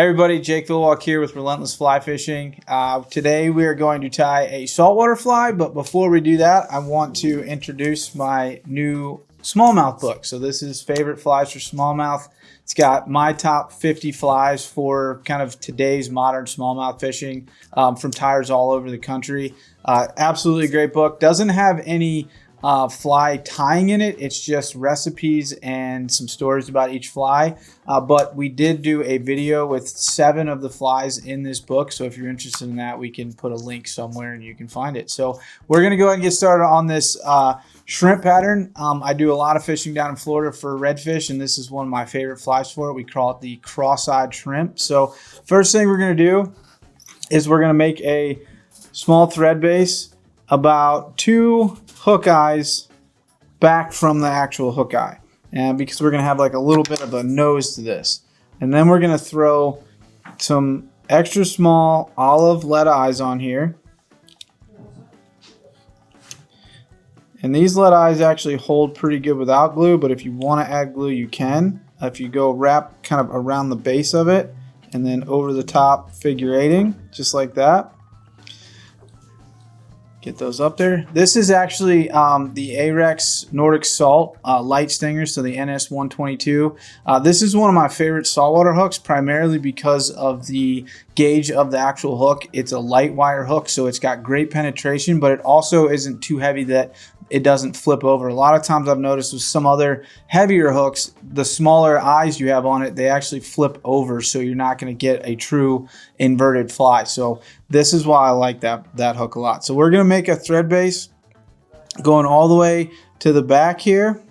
Hey everybody, Jake Villwock here with Relentless Flyfishing. Today we are going to tie a saltwater fly, but before we do that, I want to introduce my new smallmouth book. So this is favorite flies for smallmouth. It's got my top 50 flies for kind of today's modern smallmouth fishing from tyers all over the country. Absolutely great book. Doesn't have any fly tying in it. It's just recipes and some stories about each fly. But we did do a video with 7 of the flies in this book. So if you're interested in that, we can put a link somewhere and you can find it. So we're going to go ahead and get started on this shrimp pattern. I do a lot of fishing down in Florida for redfish, and this is one of my favorite flies for it. We call it the cross-eyed shrimp. So first thing we're going to do is we're going to make a small thread base about 2 hook eyes back from the actual hook eye, and because we're going to have like a little bit of a nose to this, and then we're going to throw some extra small olive lead eyes on here, and these lead eyes actually hold pretty good without glue, but if you want to add glue you can. If you go wrap kind of around the base of it and then over the top, figure 8ing just like that. Get those up there. This is actually the Ahrex Nordic Salt light stinger, so the NS122. This is one of my favorite saltwater hooks, primarily because of the gauge of the actual hook. It's a light wire hook, so it's got great penetration, but it also isn't too heavy that it doesn't flip over. A lot of times I've noticed with some other heavier hooks, the smaller eyes you have on it, they actually flip over, so you're not going to get a true inverted fly. So this is why I like that hook a lot. So we're going to make a thread base going all the way to the back here.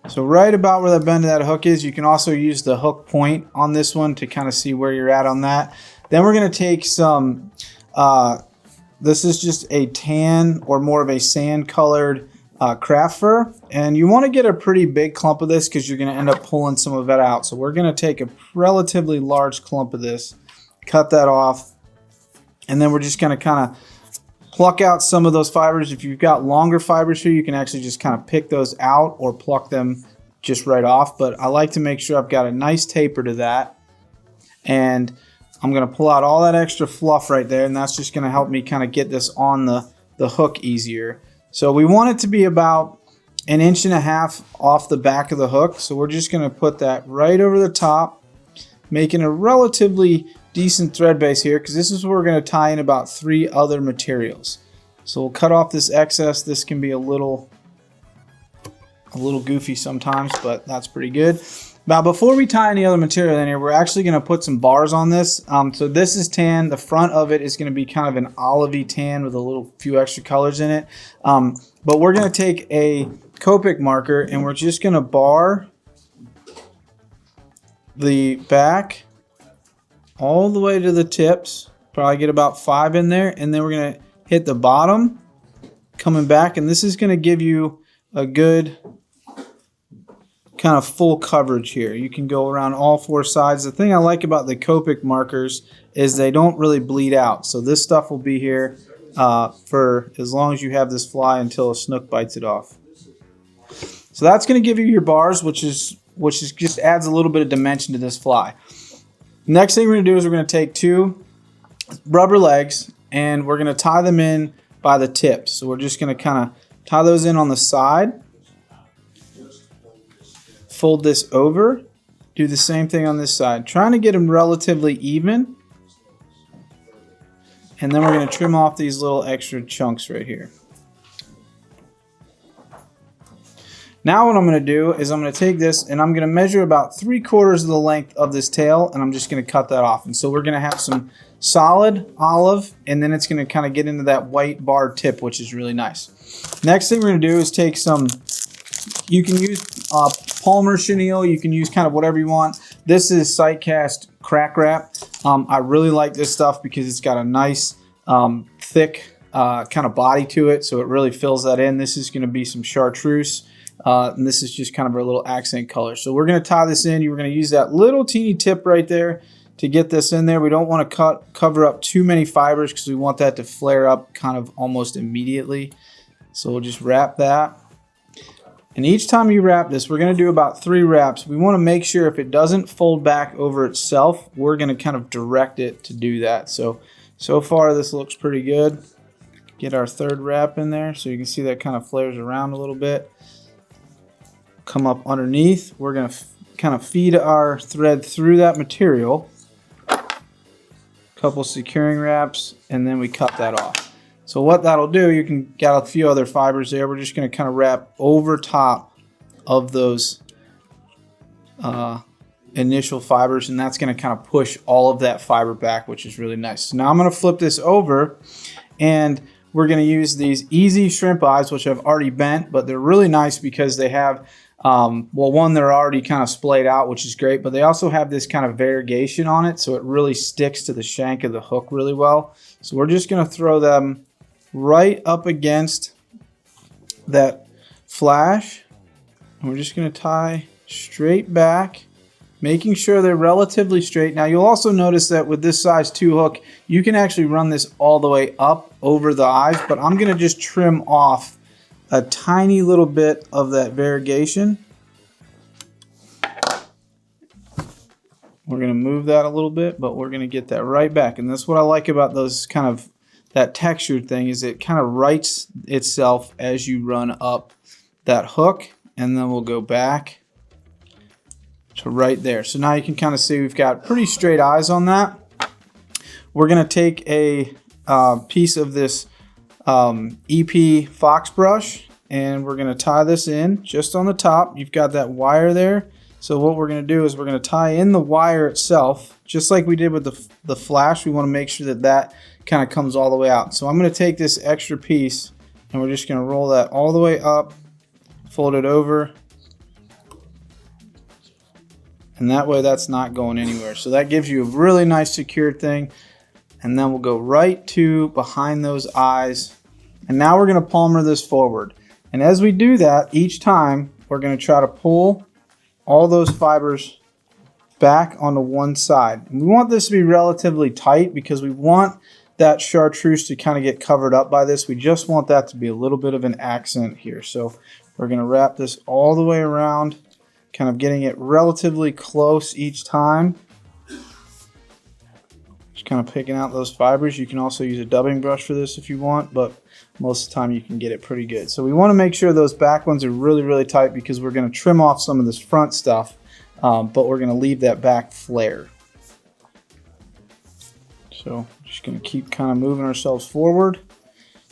So right about where the bend of that hook is. You can also use the hook point on this one to kind of see where you're at on that. Then we're going to take some this is just a tan or more of a sand colored craft fur, and you want to get a pretty big clump of this because you're going to end up pulling some of it out. So we're going to take a relatively large clump of this, cut that off, and then we're just going to kind of pluck out some of those fibers. If you've got longer fibers here, you can actually just kind of pick those out or pluck them just right off, but I like to make sure I've got a nice taper to that, and I'm going to pull out all that extra fluff right there, and that's just going to help me kind of get this on the hook easier. So we want it to be about 1.5 inches off the back of the hook. So we're just going to put that right over the top, making a relatively decent thread base here, because this is where we're going to tie in about 3 other materials. So we'll cut off this excess. This can be a little goofy sometimes, but that's pretty good. Now, before we tie any other material in here, we're actually going to put some bars on this. So this is tan. The front of it is going to be kind of an olivey tan with a few extra colors in it. But we're going to take a copic marker and we're just going to bar the back all the way to the tips. Probably get about 5 in there, and then we're going to hit the bottom coming back, and this is going to give you a good kind of full coverage here. You can go around all 4 sides. The thing I like about the copic markers is they don't really bleed out. So this stuff will be here for as long as you have this fly until a snook bites it off. So that's going to give you your bars, which is just adds a little bit of dimension to this fly. Next thing we're going to do is we're going to take 2 rubber legs and we're going to tie them in by the tips. So we're just going to kind of tie those in on the side. Fold this over, do the same thing on this side, trying to get them relatively even, and then we're going to trim off these little extra chunks right here. Now what I'm going to do is I'm going to take this and I'm going to measure about 3/4 of the length of this tail, and I'm just going to cut that off. And so we're going to have some solid olive, and then it's going to kind of get into that white barred tip, which is really nice. Next thing we're going to do is take some, you can use Palmer chenille, you can use kind of whatever you want. This is Sightcast crack wrap. I really like this stuff because it's got a nice thick kind of body to it, so it really fills that in. This is going to be some Chartreuse, and this is just kind of a little accent color. So we're going to tie this in. You're going to use that little teeny tip right there to get this in there. We don't want to cover up too many fibers because we want that to flare up kind of almost immediately. So we'll just wrap that. And each time you wrap this, we're going to do about 3 wraps. We want to make sure if it doesn't fold back over itself, we're going to kind of direct it to do that. So far this looks pretty good. Get our 3rd wrap in there so you can see that kind of flares around a little bit. Come up underneath. We're going to kind of feed our thread through that material. Couple securing wraps, and then we cut that off. So what that'll do, you can get a few other fibers there. We're just going to kind of wrap over top of those initial fibers, and that's going to kind of push all of that fiber back, which is really nice. So now I'm going to flip this over, and we're going to use these easy shrimp eyes, which I've already bent, but they're really nice because they have well, one, they're already kind of splayed out, which is great, but they also have this kind of variegation on it, so it really sticks to the shank of the hook really well. So we're just going to throw them right up against that flash, and we're just going to tie straight back, making sure they're relatively straight. Now you'll also notice that with this size 2 hook, you can actually run this all the way up over the eyes, but I'm going to just trim off a tiny little bit of that variegation. We're going to move that a little bit, but we're going to get that right back. And that's what I like about those kind of, that textured thing, is it kind of rights itself as you run up that hook, and then we'll go back to right there. So now you can kind of see we've got pretty straight eyes on that. We're going to take a piece of this EP fox brush, and we're going to tie this in just on the top. You've got that wire there. So what we're going to do is we're going to tie in the wire itself, just like we did with the flash. We want to make sure that that kind of comes all the way out. So I'm going to take this extra piece, and we're just going to roll that all the way up, fold it over, and that way that's not going anywhere. So that gives you a really nice secured thing. And then we'll go right to behind those eyes. And now we're going to palmer this forward. And as we do that, each time we're going to try to pull all those fibers back onto one side. And we want this to be relatively tight because we want that chartreuse to kind of get covered up by this. We just want that to be a little bit of an accent here. So we're going to wrap this all the way around, kind of getting it relatively close each time. Just kind of picking out those fibers. You can also use a dubbing brush for this if you want, but most of the time you can get it pretty good. So we want to make sure those back ones are really, really tight because we're going to trim off some of this front stuff, but we're going to leave that back flare. So just going to keep kind of moving ourselves forward.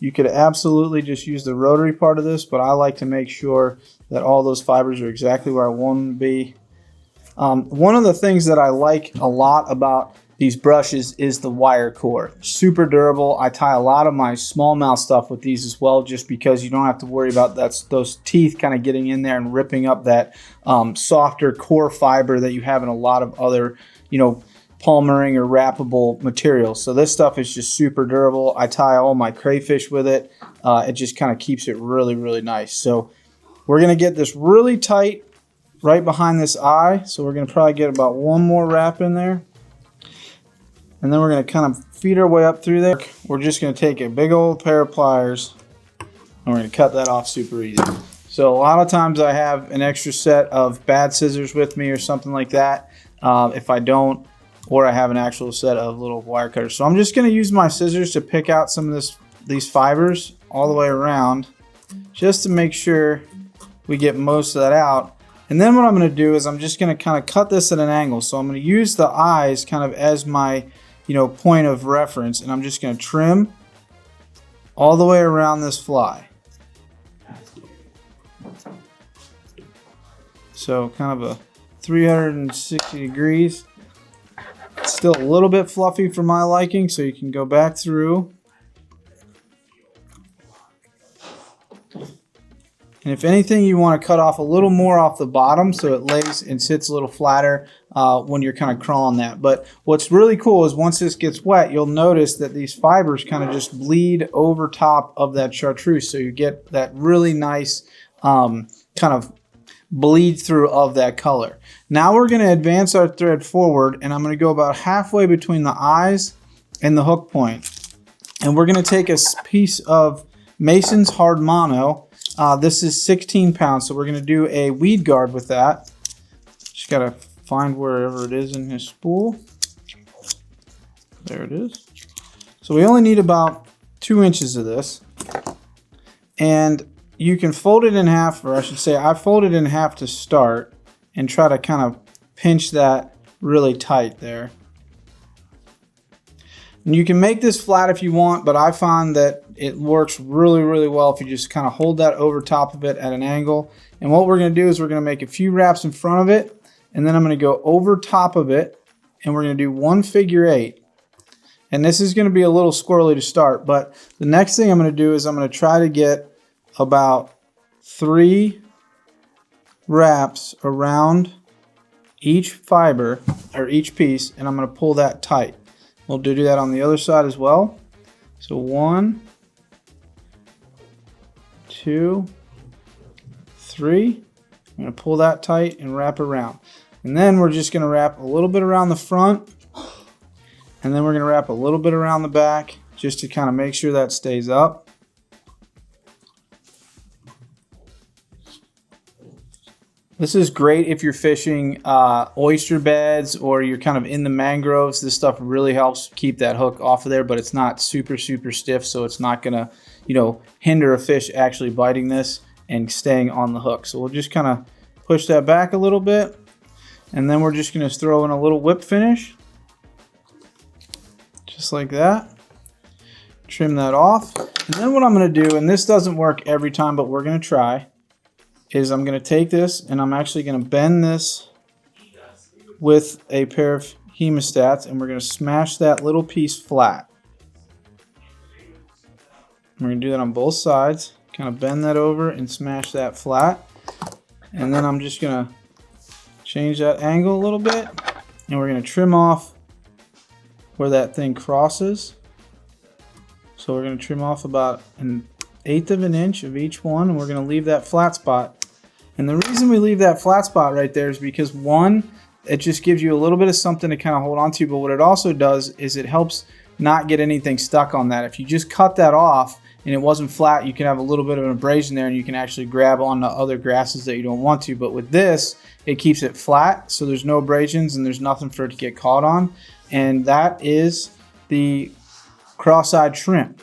You could absolutely just use the rotary part of this, but I like to make sure that all those fibers are exactly where I want them to be. One of the things that I like a lot about these brushes is the wire core. Super durable. I tie a lot of my smallmouth stuff with these as well, just because you don't have to worry about those teeth kind of getting in there and ripping up that softer core fiber that you have in a lot of other, palmering or wrappable materials. So this stuff is just super durable. I tie all my crayfish with it. It just kind of keeps it really, really nice. So we're going to get this really tight right behind this eye. So we're going to probably get about one more wrap in there. And then we're going to kind of feed our way up through there. We're just going to take a big old pair of pliers, and we're going to cut that off super easy. So a lot of times I have an extra set of bad scissors with me or something like that. If I don't, or I have an actual set of little wire cutters. So I'm just going to use my scissors to pick out some of these fibers all the way around, just to make sure we get most of that out. And then what I'm going to do is I'm just going to kind of cut this at an angle. So I'm going to use the eyes kind of as my point of reference, and I'm just going to trim all the way around this fly. So kind of a 360 degrees. It's still a little bit fluffy for my liking, so you can go back through. And if anything, you want to cut off a little more off the bottom so it lays and sits a little flatter when you're kind of crawling that. But what's really cool is once this gets wet, you'll notice that these fibers kind of just bleed over top of that chartreuse. So you get that really nice kind of bleed through of that color. Now we're going to advance our thread forward, and I'm going to go about halfway between the eyes and the hook point. And we're going to take a piece of Mason's hard mono, This is 16 pounds, so we're going to do a weed guard with that. Just got to find wherever it is in his spool. There it is. So we only need about 2 inches of this. And you can fold it in half, or I should say I fold it in half to start and try to kind of pinch that really tight there. And you can make this flat if you want, but I find that it works really, really well if you just kind of hold that over top of it at an angle. And what we're going to do is we're going to make a few wraps in front of it, and then I'm going to go over top of it, and we're going to do 1 figure 8. And this is going to be a little squirrely to start, but the next thing I'm going to do is I'm going to try to get about 3 wraps around each fiber or each piece, and I'm going to pull that tight. We'll do that on the other side as well. So 1, 2, 3. I'm going to pull that tight and wrap around. And then we're just going to wrap a little bit around the front, and then we're going to wrap a little bit around the back just to kind of make sure that stays up. This is great if you're fishing oyster beds or you're kind of in the mangroves. This stuff really helps keep that hook off of there, but it's not super, super stiff, so it's not going to, you know, hinder a fish actually biting this and staying on the hook. So we'll just kind of push that back a little bit, and then we're just going to throw in a little whip finish. Just like that. Trim that off. And then what I'm going to do, and this doesn't work every time, but we're going to try, is I'm going to take this and I'm actually going to bend this with a pair of hemostats, and we're going to smash that little piece flat. We're going to do that on both sides. Kind of bend that over and smash that flat. And then I'm just going to change that angle a little bit, and we're going to trim off where that thing crosses. So we're going to trim off about 1/8 of an inch of each one, and we're going to leave that flat spot. And the reason we leave that flat spot right there is because, one, it just gives you a little bit of something to kind of hold on to, but what it also does is it helps not get anything stuck on that. If you just cut that off and it wasn't flat, you can have a little bit of an abrasion there, and you can actually grab onto other grasses that you don't want to. But with this, it keeps it flat, so there's no abrasions and there's nothing for it to get caught on. And that is the cross-eyed shrimp.